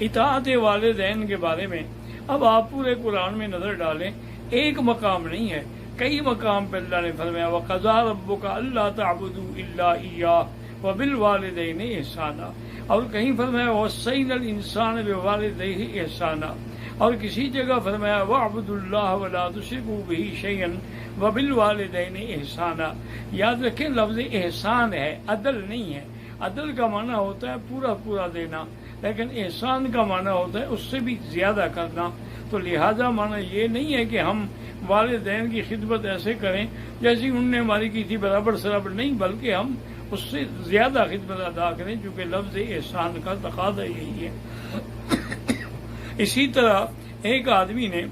اطاعت والدین کے بارے میں اب آپ پورے قرآن میں نظر ڈالیں، ایک مقام نہیں ہے، کئی مقام پہ اللہ نے فرمایا وَقَضَىٰ رَبُّكَ أَلَّا تَعْبُدُوا إِلَّا إِيَّاهُ وَبِالْوَالِدَيْنِ إِحْسَانًا، اور کہیں فرمایا وَوَصَّيْنَا الْإِنسَانَ بِوَالِدَيْهِ إِحْسَانًا، اور کسی جگہ فرمایا وَاعْبُدُوا اللَّهَ وَلَا تُشْرِكُوا بِهِ شَيْئًا وَبِالْوَالِدَيْنِ إِحْسَانًا۔ یاد رکھیں لفظ احسان ہے، عدل نہیں ہے۔ عدل کا معنی ہوتا ہے پورا پورا دینا، لیکن احسان کا معنی ہوتا ہے اس سے بھی زیادہ کرنا۔ تو لہذا معنی یہ نہیں ہے کہ ہم والدین کی خدمت ایسے کریں جیسی انہوں نے ہماری کی تھی، برابر سرابر نہیں، بلکہ ہم اس سے زیادہ خدمت ادا کریں، چونکہ لفظ احسان کا تقاضا یہی ہے۔ اسی طرح ایک آدمی نے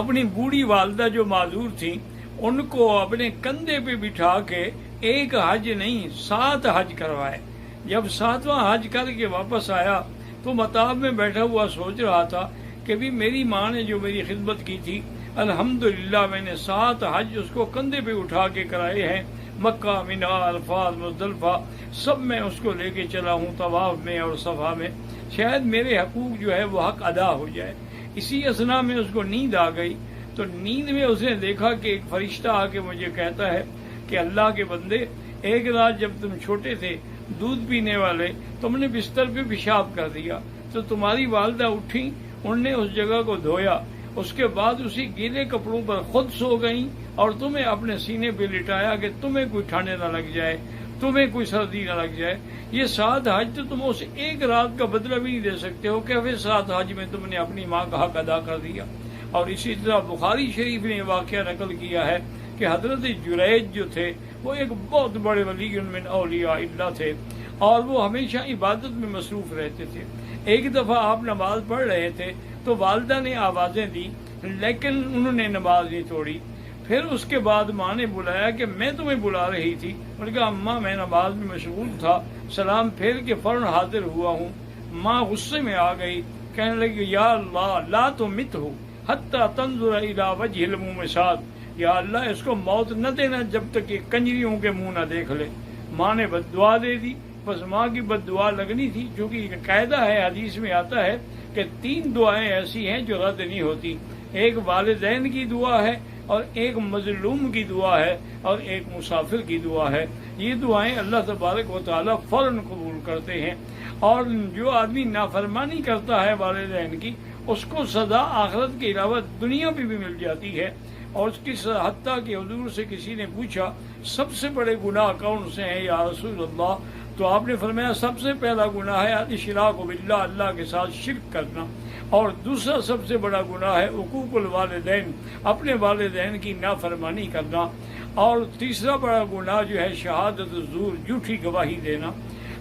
اپنی بوڑھی والدہ جو معذور تھیں ان کو اپنے کندھے پہ بٹھا کے ایک حج نہیں 7 حج کروائے۔ جب 7واں حج کر کے واپس آیا تو مطاف میں بیٹھا ہوا سوچ رہا تھا کہ بھی میری ماں نے جو میری خدمت کی تھی الحمدللہ میں نے 7 حج اس کو کندھے پہ اٹھا کے کرائے ہیں، مکہ، منی، عرفات، مزدلفہ سب میں اس کو لے کے چلا ہوں، طواف میں اور صفا میں، شاید میرے حقوق جو ہے وہ حق ادا ہو جائے۔ اسی اثنا میں اس کو نیند آ گئی، تو نیند میں اس نے دیکھا کہ ایک فرشتہ آ کے مجھے کہتا ہے کہ اللہ کے بندے، ایک رات جب تم چھوٹے تھے دودھ پینے والے، تم نے بستر پہ پیشاب کر دیا، تو تمہاری والدہ اٹھی، انہوں نے اس جگہ کو دھویا، اس کے بعد اسی گیلے کپڑوں پر خود سو گئیں اور تمہیں اپنے سینے پہ لٹایا کہ تمہیں کوئی ٹھنڈے نہ لگ جائے، تمہیں کوئی سردی نہ لگ جائے۔ یہ 7 حج تو تم اس ایک رات کا بدلہ بھی نہیں دے سکتے ہو، کہ پھر 7 حج میں تم نے اپنی ماں کا حق ادا کر دیا۔ اور اسی طرح بخاری شریف نے واقعہ نقل کیا ہے کہ حضرت جریج جو تھے وہ ایک بہت بڑے ولی من اولیاء اللہ تھے، اور وہ ہمیشہ عبادت میں مصروف رہتے تھے۔ ایک دفعہ آپ نماز پڑھ رہے تھے تو والدہ نے آوازیں دی، لیکن انہوں نے نماز نہیں توڑی۔ پھر اس کے بعد ماں نے بلایا کہ میں تمہیں بلا رہی تھی، انہوں نے کہا اماں میں نماز میں مشغول تھا، سلام پھیر کے فوراً حاضر ہوا ہوں۔ ماں غصے میں آ گئی، کہنے لگی یا اللہ لا تمتہ حتی تنظر الی وجہ المومسات، یا اللہ اس کو موت نہ دینا جب تک یہ کنجریوں کے منہ نہ دیکھ لے۔ ماں نے بد دعا دے دی، بس ماں کی بد دعا لگنی تھی، کیونکہ یہ قاعدہ ہے، حدیث میں آتا ہے کہ 3 دعائیں ایسی ہیں جو رد نہیں ہوتی، ایک والدین کی دعا ہے، اور ایک مظلوم کی دعا ہے، اور ایک مسافر کی دعا ہے۔ یہ دعائیں اللہ تبارک و تعالیٰ فوراً قبول کرتے ہیں، اور جو آدمی نافرمانی کرتا ہے والدین کی اس کو سزا آخرت کے علاوہ دنیا پہ بھی مل جاتی ہے۔ اور اس کی حتیٰ کہ حضور سے کسی نے پوچھا سب سے بڑے گناہ کون سے ہیں یا رسول اللہ، تو آپ نے فرمایا سب سے پہلا گناہ ہے الاشراک باللہ، اللہ کے ساتھ شرک کرنا، اور دوسرا سب سے بڑا گناہ ہے حقوق الوالدین، اپنے والدین کی نافرمانی کرنا، اور تیسرا بڑا گناہ جو ہے شہادت الزور، جھوٹی گواہی دینا۔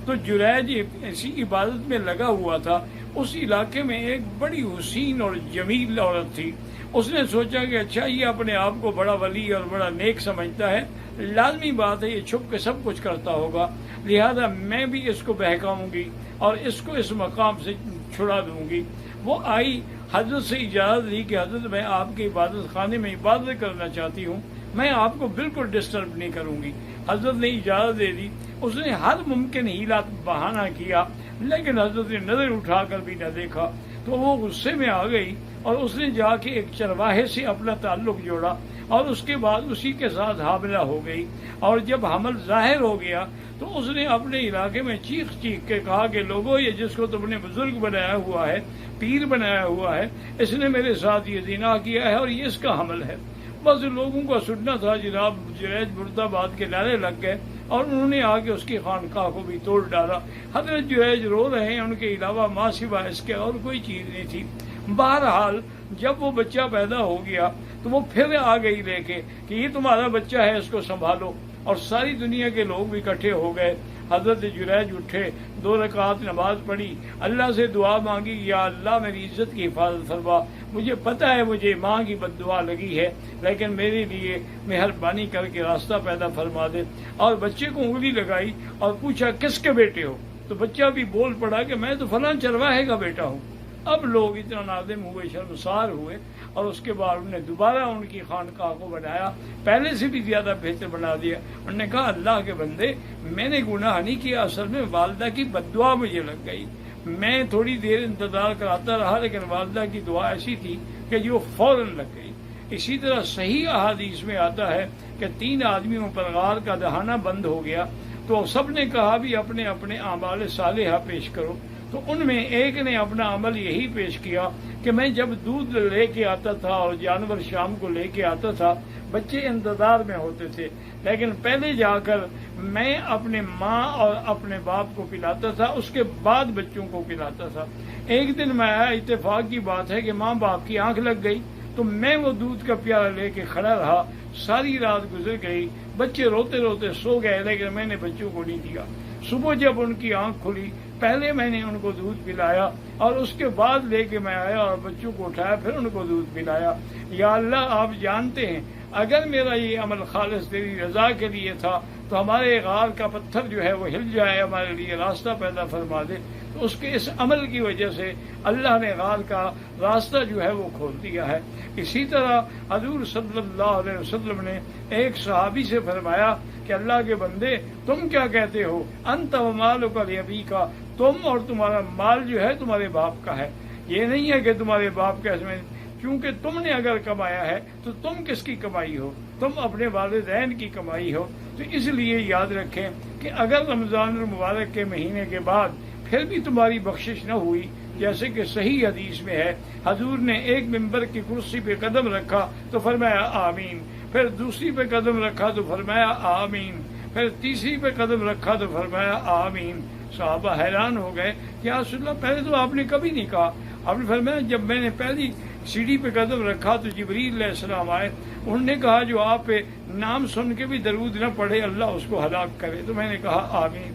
تو جریج ایسی عبادت میں لگا ہوا تھا، اس علاقے میں ایک بڑی حسین اور جمیل عورت تھی۔ اس نے سوچا کہ اچھا یہ اپنے آپ کو بڑا ولی اور بڑا نیک سمجھتا ہے، لازمی بات ہے یہ چھپ کے سب کچھ کرتا ہوگا، لہذا میں بھی اس کو بہکاؤں گی اور اس کو اس مقام سے چھڑا دوں گی۔ وہ آئی، حضرت سے اجازت لی کہ حضرت میں آپ کے عبادت خانے میں عبادت کرنا چاہتی ہوں، میں آپ کو بالکل ڈسٹرب نہیں کروں گی۔ حضرت نے اجازت دے دی۔ اس نے ہر ممکن ہیلا بہانہ کیا، لیکن حضرت نے نظر اٹھا کر بھی نہ دیکھا، تو وہ غصے میں آ گئی اور اس نے جا کے ایک چرواہے سے اپنا تعلق جوڑا، اور اس کے بعد اسی کے ساتھ حاملہ ہو گئی۔ اور جب حمل ظاہر ہو گیا تو اس نے اپنے علاقے میں چیخ چیخ کے کہا کہ لوگوں یہ جس کو تم نے بزرگ بنایا ہوا ہے، پیر بنایا ہوا ہے، اس نے میرے ساتھ یہ زنا کیا ہے اور یہ اس کا حمل ہے۔ بس لوگوں کا سننا تھا، جناب جریج مرد آباد کے نعرے لگ گئے اور انہوں نے آ کے اس کی خانقاہ کو بھی توڑ ڈالا۔ حضرت جریج رو رہے ہیں، ان کے علاوہ ماں سوائے اس کے اور کوئی چیز نہیں تھی۔ بہرحال جب وہ بچہ پیدا ہو گیا تو وہ پھر آ گئی لے کے کہ یہ تمہارا بچہ ہے، اس کو سنبھالو، اور ساری دنیا کے لوگ بھی اکٹھے ہو گئے۔ حضرت جریج اٹھے، 2 رکعت نماز پڑھی، اللہ سے دعا مانگی، یا اللہ میری عزت کی حفاظت فرما، مجھے پتہ ہے مجھے ماں کی بد دعا لگی ہے، لیکن میرے لیے مہربانی کر کے راستہ پیدا فرما دے۔ اور بچے کو انگلی لگائی اور پوچھا کس کے بیٹے ہو، تو بچہ بھی بول پڑا کہ میں تو فلاں چرواہے کا بیٹا ہوں۔ اب لوگ اتنا نادم ہوئے، شرمسار ہوئے، اور اس کے بعد انہوں نے دوبارہ ان کی خانقاہ کو بنایا، پہلے سے بھی زیادہ بہتر بنا دیا۔ انہوں نے کہا اللہ کے بندے میں نے گناہ نہیں کیا، اصل میں والدہ کی بد دعا مجھے لگ گئی، میں تھوڑی دیر انتظار کراتا رہا، لیکن والدہ کی دعا ایسی تھی کہ جو فوراً لگ گئی۔ اسی طرح صحیح احادیث میں آتا ہے کہ 3 آدمیوں پر غار کا دہانہ بند ہو گیا، تو سب نے کہا بھی اپنے اپنے اعمال صالحہ پیش کرو۔ تو ان میں ایک نے اپنا عمل یہی پیش کیا کہ میں جب دودھ لے کے آتا تھا اور جانور شام کو لے کے آتا تھا، بچے انتظار میں ہوتے تھے، لیکن پہلے جا کر میں اپنے ماں اور اپنے باپ کو پلاتا تھا، اس کے بعد بچوں کو پلاتا تھا۔ ایک دن میں آیا، اتفاق کی بات ہے کہ ماں باپ کی آنکھ لگ گئی، تو میں وہ دودھ کا پیالہ لے کے کھڑا رہا، ساری رات گزر گئی، بچے روتے روتے سو گئے، لیکن میں نے بچوں کو نہیں دیا۔ صبح جب ان کی آنکھ کھلی، پہلے میں نے ان کو دودھ پلایا اور اس کے بعد لے کے میں آیا اور بچوں کو اٹھایا، پھر ان کو دودھ پلایا۔ یا اللہ، آپ جانتے ہیں اگر میرا یہ عمل خالص تیری رضا کے لیے تھا تو ہمارے غار کا پتھر جو ہے وہ ہل جائے، ہمارے لیے راستہ پیدا فرما دے۔ تو اس کے اس عمل کی وجہ سے اللہ نے غار کا راستہ جو ہے وہ کھول دیا ہے۔ اسی طرح حضور صلی اللہ علیہ وسلم نے ایک صحابی سے فرمایا کہ اللہ کے بندے، تم کیا کہتے ہو؟ انت و مالک لابیک، تم اور تمہارا مال جو ہے تمہارے باپ کا ہے، یہ نہیں ہے کہ تمہارے باپ کا، اس میں کیونکہ تم نے اگر کمایا ہے تو تم کس کی کمائی ہو؟ تم اپنے والدین کی کمائی ہو۔ تو اس لیے یاد رکھیں کہ اگر رمضان المبارک کے مہینے کے بعد پھر بھی تمہاری بخشش نہ ہوئی، جیسے کہ صحیح حدیث میں ہے، حضور نے ایک ممبر کی کرسی پہ قدم رکھا تو فرمایا آمین، پھر دوسری پہ قدم رکھا تو فرمایا آمین، پھر تیسری پہ قدم رکھا تو فرمایا آمین۔ صحابہ حیران ہو گئے کہ یا رسول اللہ، پہلے تو آپ نے کبھی نہیں کہا۔ آپ نے فرمایا جب میں نے پہلی سیڑھی پہ قدم رکھا تو جبریل علیہ السلام آئے، انہوں نے کہا جو آپ پہ نام سن کے بھی درود نہ پڑھے اللہ اس کو ہلاک کرے، تو میں نے کہا آمین۔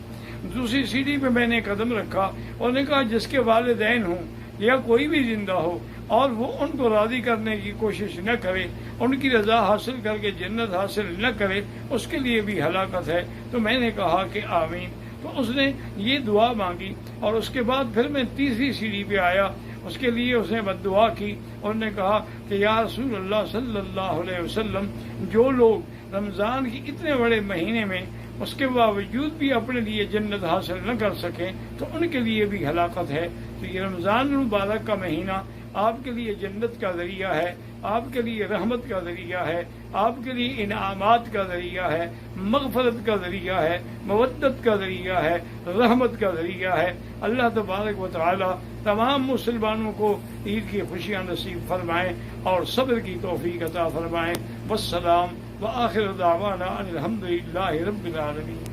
دوسری سیڑھی پہ میں نے قدم رکھا، انہوں نے کہا جس کے والدین ہوں یا کوئی بھی زندہ ہو اور وہ ان کو راضی کرنے کی کوشش نہ کرے، ان کی رضا حاصل کر کے جنت حاصل نہ کرے، اس کے لیے بھی ہلاکت ہے، تو میں نے کہا کہ آمین۔ تو اس نے یہ دعا مانگی اور اس کے بعد پھر میں تیسری سیڑھی پہ آیا، اس کے لیے اس نے بد دعا کی، اور نے کہا کہ یا رسول اللہ صلی اللہ علیہ وسلم، جو لوگ رمضان کی اتنے بڑے مہینے میں اس کے باوجود بھی اپنے لیے جنت حاصل نہ کر سکیں تو ان کے لیے بھی ہلاکت ہے۔ تو یہ رمضان المبارک کا مہینہ آپ کے لیے جنت کا ذریعہ ہے، آپ کے لیے رحمت کا ذریعہ ہے، آپ کے لیے انعامات کا ذریعہ ہے، مغفرت کا ذریعہ ہے، مودت کا ذریعہ ہے، رحمت کا ذریعہ ہے۔ اللہ تبارک و تعالی تمام مسلمانوں کو عید کی خوشیاں نصیب فرمائیں اور صبر کی توفیق عطا فرمائیں۔ والسلام وآخر دعوانا ان الحمد للہ رب العالمین۔